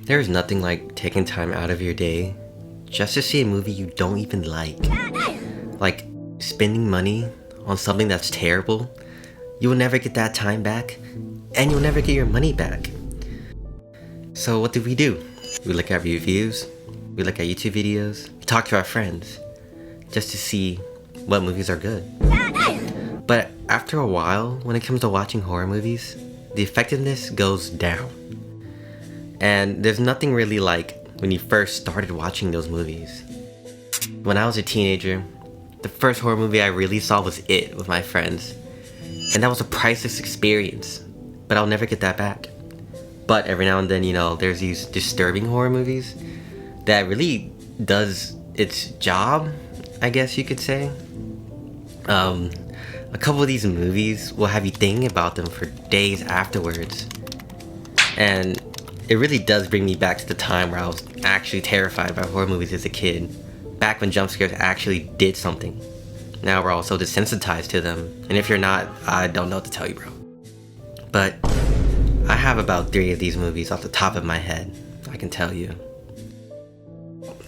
There's nothing like taking time out of your day just to see a movie you don't even like. Like spending money on something that's terrible. You will never get that time back, and you'll never get your money back. So what do? We look at reviews, we look at YouTube videos, we talk to our friends, just to see what movies are good. But after a while, when it comes to watching horror movies, the effectiveness goes down. And there's nothing really like when you first started watching those movies. When I was a teenager, the first horror movie I really saw was It with my friends. And that was a priceless experience, but I'll never get that back. But every now and then, there's these disturbing horror movies that really does its job, I guess you could say. A couple of these movies will have you thinking about them for days afterwards. And it really does bring me back to the time where I was actually terrified by horror movies as a kid. Back when jump scares actually did something. Now we're all so desensitized to them. And if you're not, I don't know what to tell you, bro. But I have about 3 of these movies off the top of my head, I can tell you.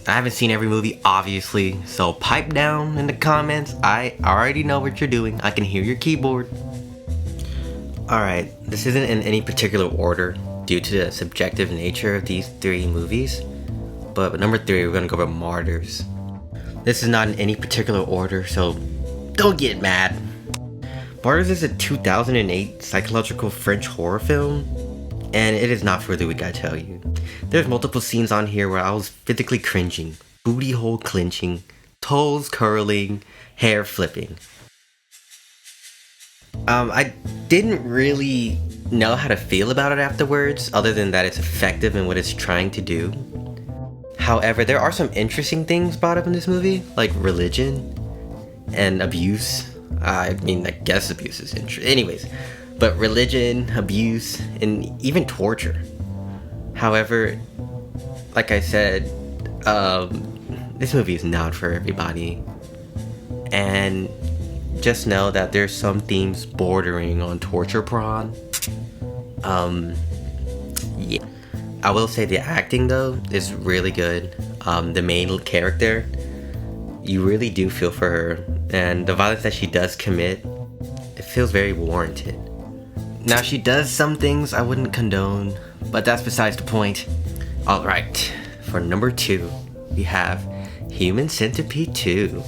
I haven't seen every movie, obviously, so pipe down in the comments. I already know what you're doing. I can hear your keyboard. Alright, this isn't in any particular order due to the subjective nature of these 3 movies. But number 3, we're gonna go over Martyrs. This is not in any particular order, so don't get mad. Martyrs is a 2008 psychological French horror film, and it is not for the weak, I tell you. There's multiple scenes on here where I was physically cringing, booty hole clenching, toes curling, hair flipping. I didn't really know how to feel about it afterwards, other than that it's effective in what it's trying to do. However, there are some interesting things brought up in this movie, like religion and abuse. I guess abuse is interesting. Anyways, but religion, abuse, and even torture. However, like I said, this movie is not for everybody. And just know that there's some themes bordering on torture porn. Yeah. I will say the acting, though, is really good. The main character, you really do feel for her. And the violence that she does commit, it feels very warranted. Now, she does some things I wouldn't condone, but that's besides the point. Alright, for number 2, we have Human Centipede 2.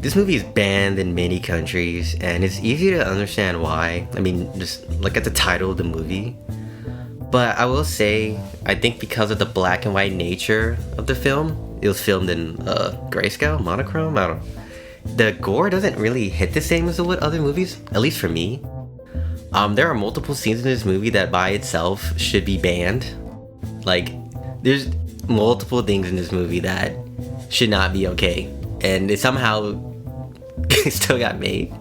This movie is banned in many countries, and it's easy to understand why. Just look at the title of the movie. But I will say, I think because of the black and white nature of the film, it was filmed in grayscale, monochrome, I don't know. The gore doesn't really hit the same as it would other movies, at least for me. There are multiple scenes in this movie that by itself should be banned. Like, there's multiple things in this movie that should not be okay. And it somehow still got made.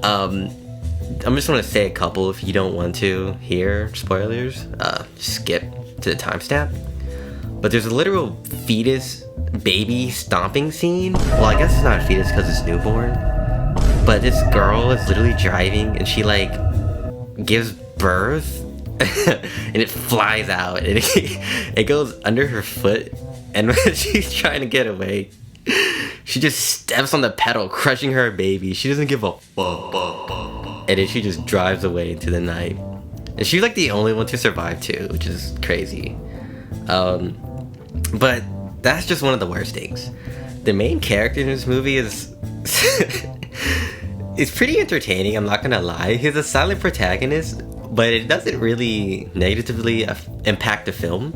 I'm just going to say a couple. If you don't want to hear spoilers, skip to the timestamp. But there's a literal fetus baby stomping scene. Well, I guess it's not a fetus because it's newborn. But this girl is literally driving and she gives birth and it flies out and it goes under her foot. And when she's trying to get away, she just steps on the pedal, crushing her baby. She doesn't give a fuck. And then she just drives away into the night. And she's the only one to survive too, which is crazy. But that's just one of the worst things. The main character in this movie is it's pretty entertaining, I'm not gonna lie. He's a silent protagonist, but it doesn't really negatively impact the film.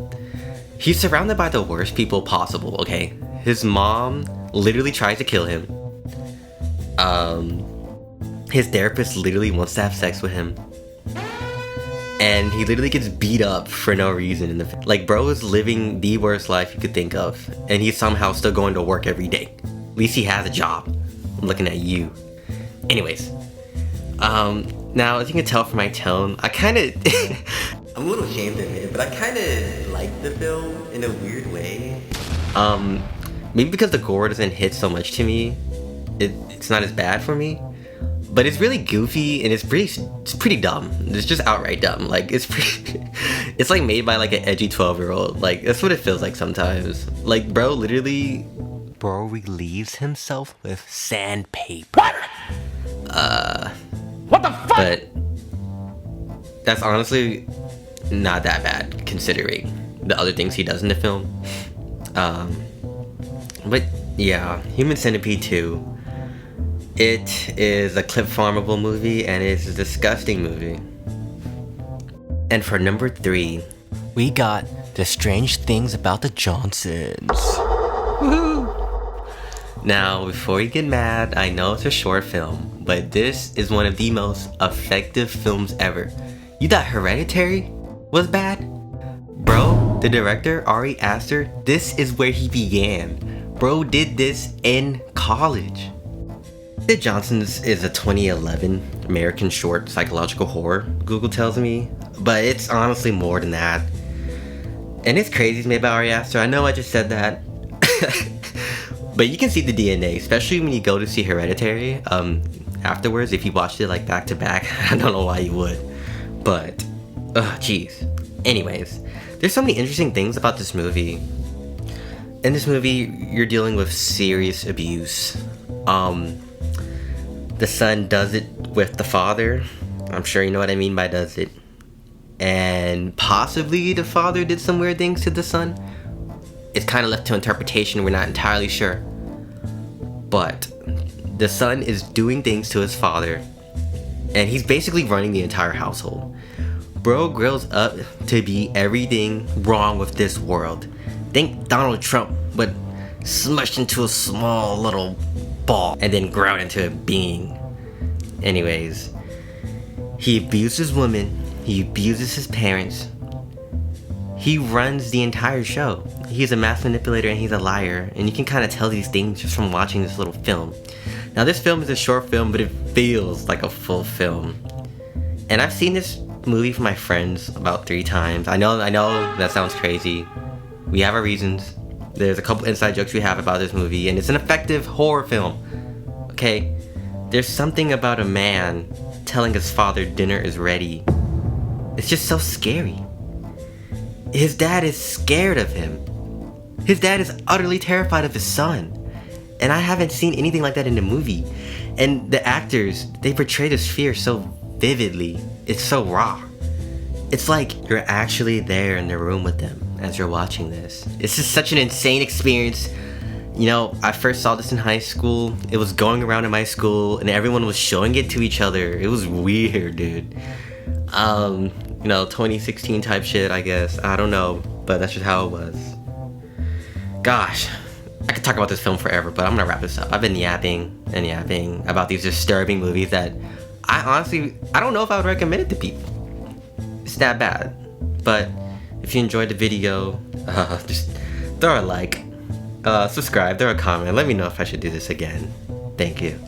He's surrounded by the worst people possible, okay? His mom literally tries to kill him. His therapist literally wants to have sex with him. And he literally gets beat up for no reason in the bro is living the worst life you could think of, and he's somehow still going to work every day. At least he has a job. I'm looking at you. Anyways, now as you can tell from my tone, I kind of I'm a little ashamed to admit it, but I kind of like the film in a weird way. Maybe because the gore doesn't hit so much to me, it's not as bad for me. But it's really goofy and it's pretty dumb. It's just outright dumb. Like it's pretty, it's like made by like an edgy 12-year-old. Like that's what it feels like sometimes. Like bro relieves himself with sandpaper. What the fuck? But that's honestly not that bad considering the other things he does in the film. But yeah, Human Centipede 2. It is a clip farmable movie and it's a disgusting movie. And for number 3, we got The Strange Things About the Johnsons. Woohoo! Now, before you get mad, I know it's a short film, but this is one of the most effective films ever. You thought Hereditary was bad? Bro, the director, Ari Aster, this is where he began. Bro did this in college. The Johnsons is a 2011 American short psychological horror, Google tells me, but it's honestly more than that. And it's crazy it's made by Ari Aster. I know I just said that. But you can see the DNA, especially when you go to see Hereditary afterwards. If you watched it like back to back, I don't know why you would. But, jeez. Anyways, there's so many interesting things about this movie. In this movie, you're dealing with serious abuse. The son does it with the father. I'm sure you know what I mean by does it. And possibly the father did some weird things to the son. It's kind of left to interpretation, we're not entirely sure. But the son is doing things to his father, and he's basically running the entire household. Bro grows up to be everything wrong with this world. Think Donald Trump, but smushed into a small little ball and then grown into a being. Anyways, he abuses women, he abuses his parents, he runs the entire show. He's a mass manipulator and he's a liar, and you can kind of tell these things just from watching this little film. Now this film is a short film, but it feels like a full film. And I've seen this movie for my friends about 3 times. I know that sounds crazy. We have our reasons. There's a couple inside jokes we have about this movie, and it's an effective horror film. Okay? There's something about a man telling his father dinner is ready. It's just so scary. His dad is scared of him. His dad is utterly terrified of his son. And I haven't seen anything like that in the movie. And the actors, they portray this fear so vividly. It's so raw. It's like you're actually there in the room with them as you're watching this. It's just such an insane experience. You know, I first saw this in high school. It was going around in my school and everyone was showing it to each other. It was weird, dude. 2016 type shit, I guess. I don't know, but that's just how it was. Gosh, I could talk about this film forever, but I'm gonna wrap this up. I've been yapping about these disturbing movies that I don't know if I would recommend it to people. It's that bad. But if you enjoyed the video, just throw a like, subscribe, throw a comment, let me know if I should do this again. Thank you.